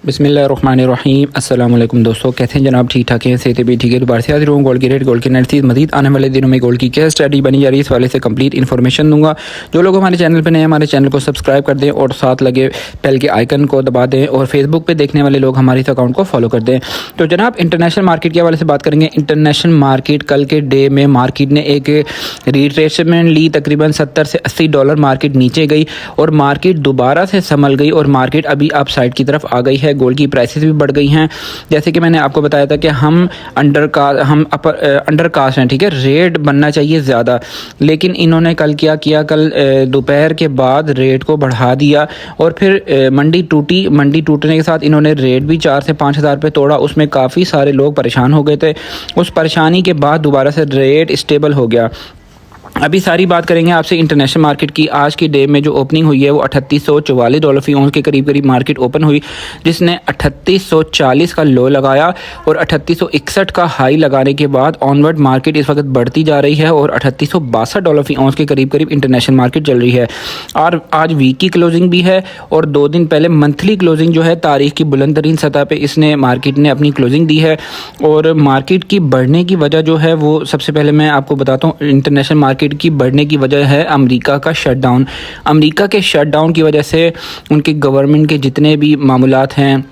बिस्मिल्लाहिर्रहमानिर्रहीम। अस्सलाम वालेकुम दोस्तों, कैसे हैं जनाब? ठीक ठाक हैं, सेहत भी ठीक है। दोबारा से हाजिर हूँ गोल्ड की रेट, गोल्ड की एनालिसिस, मजीद आने वाले दिनों में गोल्ड की क्या स्ट्रैटेजी बनी जा रही है इस वाले से कंप्लीट इन्फॉर्मेशन दूंगा। जो लोग हमारे चैनल पर नए हैं, हमारे चैनल को सब्सक्राइब कर दें और साथ लगे बेल के आइकन को दबा दें, और फेसबुक पर देखने वाले लोग हमारे इस अकाउंट को फॉलो कर दें। तो जनाब, इंटरनेशनल मार्केट के हवाले से बात करेंगे। इंटरनेशनल मार्केट कल के डे में मार्केट ने एक रिट्रेसमेंट ली, तकरीबन 70 से 80 डॉलर मार्केट नीचे गई और मार्केट दोबारा से संभल गई और मार्केट अभी अप साइड की तरफ आ गई है। गोल्ड की प्राइसेस भी बढ़ गई हैं। जैसे कि मैंने आपको बताया था कि हम अंडर कास्ट हैं, ठीक है, रेट बनना चाहिए ज़्यादा, लेकिन इन्होंने कल क्या किया, कल दोपहर के बाद रेट को बढ़ा दिया और फिर मंडी टूटी। मंडी टूटने के साथ इन्होंने रेट भी 4 से 5 हज़ार पे तोड़ा। उसमें काफ़ी सारे लोग परेशान हो गए थे। उस परेशानी के बाद दोबारा से रेट स्टेबल हो गया। अभी सारी बात करेंगे आपसे इंटरनेशनल मार्केट की। आज की डे में जो ओपनिंग हुई है वो 3844 डॉलर फी ऑन्स के करीब करीब मार्केट ओपन हुई, जिसने 3840 का लो लगाया और 3861 का हाई लगाने के बाद ऑनवर्ड मार्केट इस वक्त बढ़ती जा रही है और 3862 डॉलर फी ऑन्स के करीब करीब इंटरनेशनल मार्केट चल रही है। और आज वीक की क्लोजिंग भी है और 2 दिन पहले मंथली क्लोजिंग जो है तारीख की बुलंद तरीन सतह पर इसने मार्केट ने अपनी क्लोजिंग दी है। और मार्केट की बढ़ने की वजह जो है वो सबसे पहले मैं आपको बताता हूँ। इंटरनेशनल मार्केट की बढ़ने की वजह है अमेरिका का शटडाउन। अमेरिका के शटडाउन की वजह से उनके गवर्नमेंट के जितने भी मामूलात हैं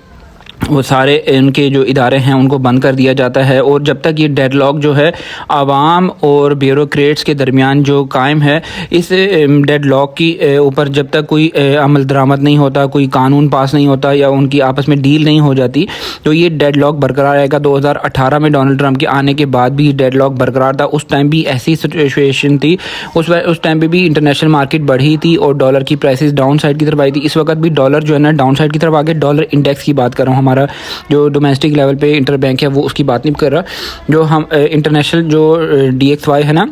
वो सारे इनके जो इदारे हैं उनको बंद कर दिया जाता है। और जब तक ये डेडलॉक जो है आवाम और ब्यूरोक्रेट्स के दरमियान जो कायम है, इस डेडलॉक की ऊपर जब तक कोई अमल दरामद नहीं होता, कोई कानून पास नहीं होता या उनकी आपस में डील नहीं हो जाती, तो ये डेडलॉक बरकरार रहेगा। 2018 में डोनाल्ड ट्रंप के आने के बाद भी डेडलॉक बरकरार था। उस टाइम भी ऐसी सिचुएशन थी। उस टाइम पे भी इंटरनेशनल मार्केट बढ़ी थी और डॉलर की प्राइसेस डाउन साइड की तरफ आई थी। इस वक्त भी डॉलर जो है ना डाउन साइड की तरफ आगे। डॉलर इंडेक्स की बात कर रहा हूँ, हमारा जो डोमेस्टिक लेवल पे इंटर बैंक है वो उसकी बात नहीं कर रहा। जो हम इंटरनेशनल जो DXY है ना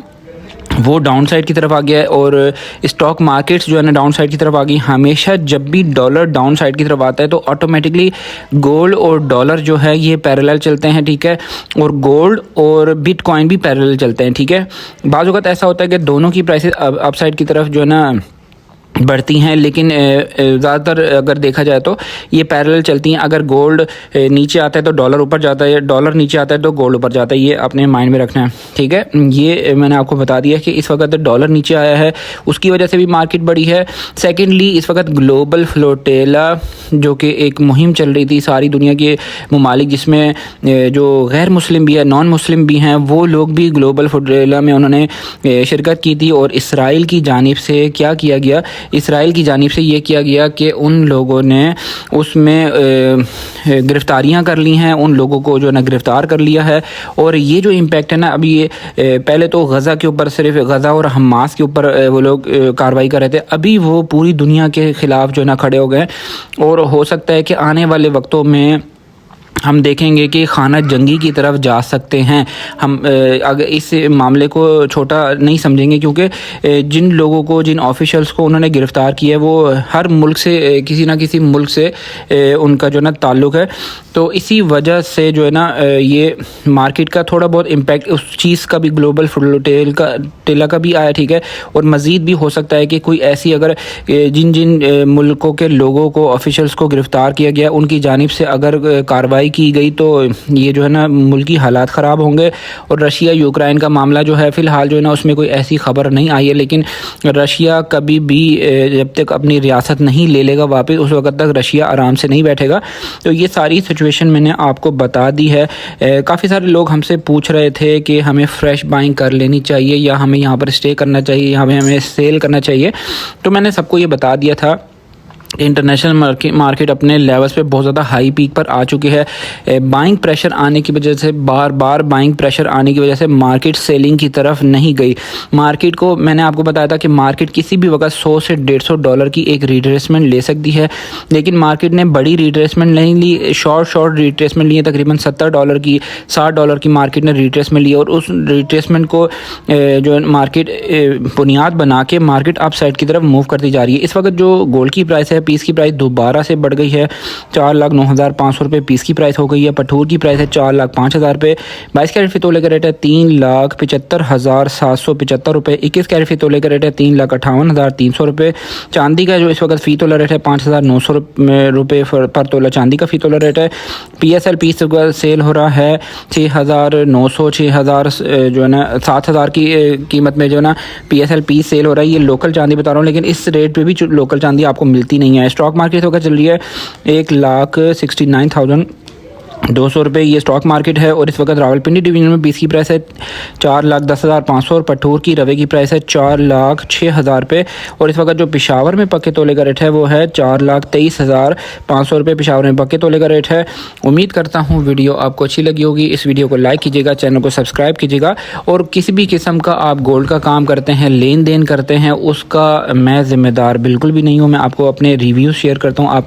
वो डाउन साइड की तरफ आ गया है और स्टॉक मार्केट्स जो है ना डाउन साइड की तरफ आ गई। हमेशा जब भी डॉलर डाउन साइड की तरफ आता है तो ऑटोमेटिकली गोल्ड और डॉलर जो है ये पैरेलल चलते हैं, ठीक है, और गोल्ड और बिटकॉइन भी पैरेलल चलते हैं, ठीक है। बाज़ वक़्त ऐसा होता है कि दोनों की प्राइसेस अप साइड की तरफ जो है ना बढ़ती हैं, लेकिन ज़्यादातर अगर देखा जाए तो ये पैरेलल चलती हैं। अगर गोल्ड नीचे आता है तो डॉलर ऊपर जाता है, डॉलर नीचे आता है तो गोल्ड ऊपर जाता है। ये अपने माइंड में रखना है, ठीक है। ये मैंने आपको बता दिया कि इस वक्त डॉलर नीचे आया है, उसकी वजह से भी मार्केट बढ़ी है। सेकेंडली, इस वक्त ग्लोबल फ्लोटेला जो कि एक मुहिम चल रही थी सारी दुनिया के ममालिक, जिसमें जो गैर मुस्लिम भी है, नॉन मुस्लिम भी हैं, वो लोग भी ग्लोबल फ्लोटेला में उन्होंने शिरकत की थी। और इसराइल की जानिब से क्या किया गया, इसराइल की जानिब से ये किया गया कि उन लोगों ने उसमें गिरफ्तारियां कर ली हैं, उन लोगों को जो है ना गिरफ़्तार कर लिया है। और ये जो इम्पैक्ट है ना, अभी ये पहले तो गज़ा के ऊपर, सिर्फ गज़ा और हमास के ऊपर वो लोग कार्रवाई कर रहे थे, अभी वो पूरी दुनिया के ख़िलाफ़ जो है ना खड़े हो गए। और हो सकता है कि आने वाले वक्तों में हम देखेंगे कि खाना जंगी की तरफ जा सकते हैं। हम अगर इस मामले को छोटा नहीं समझेंगे, क्योंकि जिन लोगों को, जिन ऑफिशियल्स को उन्होंने गिरफ़्तार किया है वो हर मुल्क से, किसी ना किसी मुल्क से उनका जो है ना ताल्लुक़ है। तो इसी वजह से जो है ना ये मार्केट का थोड़ा बहुत इम्पैक्ट उस चीज़ का भी, ग्लोबल फ्लोटेला का भी आया, ठीक है। और मज़ीद भी हो सकता है कि कोई ऐसी, अगर जिन जिन मुल्कों के लोगों को, ऑफिशियल्स को गिरफ़्तार किया गया, उनकी जानिब से अगर कार्रवाई की गई तो ये जो है ना मुल्की हालात ख़राब होंगे। और रशिया यूक्रेन का मामला जो है फ़िलहाल जो है ना उसमें कोई ऐसी ख़बर नहीं आई है, लेकिन रशिया कभी भी जब तक अपनी रियासत नहीं ले लेगा वापस, उस वक्त तक रशिया आराम से नहीं बैठेगा। तो ये सारी सिचुएशन मैंने आपको बता दी है। काफ़ी सारे लोग हमसे पूछ रहे थे कि हमें फ़्रेश बाइंग कर लेनी चाहिए या हमें यहाँ पर स्टे करना चाहिए, हमें सेल करना चाहिए। तो मैंने सबको ये बता दिया था। इंटरनेशनल मार्केट अपने लेवल्स पे बहुत ज़्यादा हाई पीक पर आ चुकी है। बाइंग प्रेशर आने की वजह से, बार बार बाइंग प्रेशर आने की वजह से मार्केट सेलिंग की तरफ नहीं गई। मार्केट को मैंने आपको बताया था कि मार्केट किसी भी वक्त 100 से 150 डॉलर की एक रिट्रेसमेंट ले सकती है, लेकिन मार्केट ने बड़ी रिट्रेसमेंट नहीं ली, शॉर्ट रिट्रेसमेंट ली है। तकरीबन 70 डॉलर की, 60 डॉलर की मार्केट ने रिट्रेसमेंट ली और उस रिट्रेसमेंट को जो मार्केट बुनियाद बना के मार्केट अप साइड की तरफ मूव करती जा रही है। इस वक्त जो गोल्ड की प्राइस है पीस की प्राइस दोबारा से बढ़ गई है, 4,09,500 रुपये पीस की प्राइस हो गई है। पठूर की प्राइस है 4,05,000 रुपये। 22 कैरेट फी तोले का रेट है 3,75,775 रुपये। 21 कैरेट फी तोले का रेट है 3,58,300 रुपये। चांदी का जो इस वक्त फ़ी तोला रेट है 5,900 रुपये पर तोला चांदी का फ़ी तोला रेट है। PSL पीस सेल हो रहा है 6,900 6,000 जो है ना 7,000 की कीमत में जो है ना PSL पीस सेल हो रहा है। ये लोकल चांदी बता रहा हूँ, लेकिन इस रेट पे भी लोकल चांदी आपको मिलती नहीं है। स्टॉक मार्केट होकर चल रही है 1,69,200 रुपये ये स्टॉक मार्केट है। और इस वक्त रावलपिंडी डिवीजन में बीस की प्राइस है 4,10,500 और पठूर की रवे की प्राइस है 4,06,000 रुपये। और इस वक्त जो पेशावर में पक्के तोले का रेट है वो है 4,23,500 रुपये पेशावर में पक्के तोले का रेट है। उम्मीद करता हूँ वीडियो आपको अच्छी लगी होगी। इस वीडियो को लाइक कीजिएगा, चैनल को सब्सक्राइब कीजिएगा। और किसी भी किस्म का आप गोल्ड का काम करते हैं, लेन देन करते हैं, उसका मैं ज़िम्मेदार बिल्कुल भी नहीं हूँ। मैं आपको अपने रिव्यूज़ शेयर करता हूँ,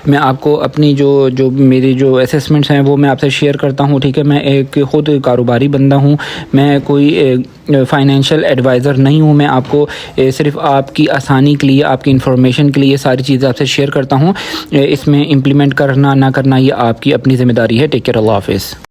मैं आपको अपनी जो मेरी जो असेसमेंट हैं वो मैं आपसे शेयर करता हूँ, ठीक है। मैं एक ख़ुद कारोबारी बंदा हूँ, मैं कोई फाइनेंशियल एडवाइज़र नहीं हूँ। मैं आपको सिर्फ आपकी आसानी के लिए, आपकी इन्फॉर्मेशन के लिए सारी चीज़ें आपसे शेयर करता हूँ। इसमें इम्प्लीमेंट करना ना करना ये आपकी अपनी ज़िम्मेदारी है। टेक केयर, अल्लाह हाफ़िज़।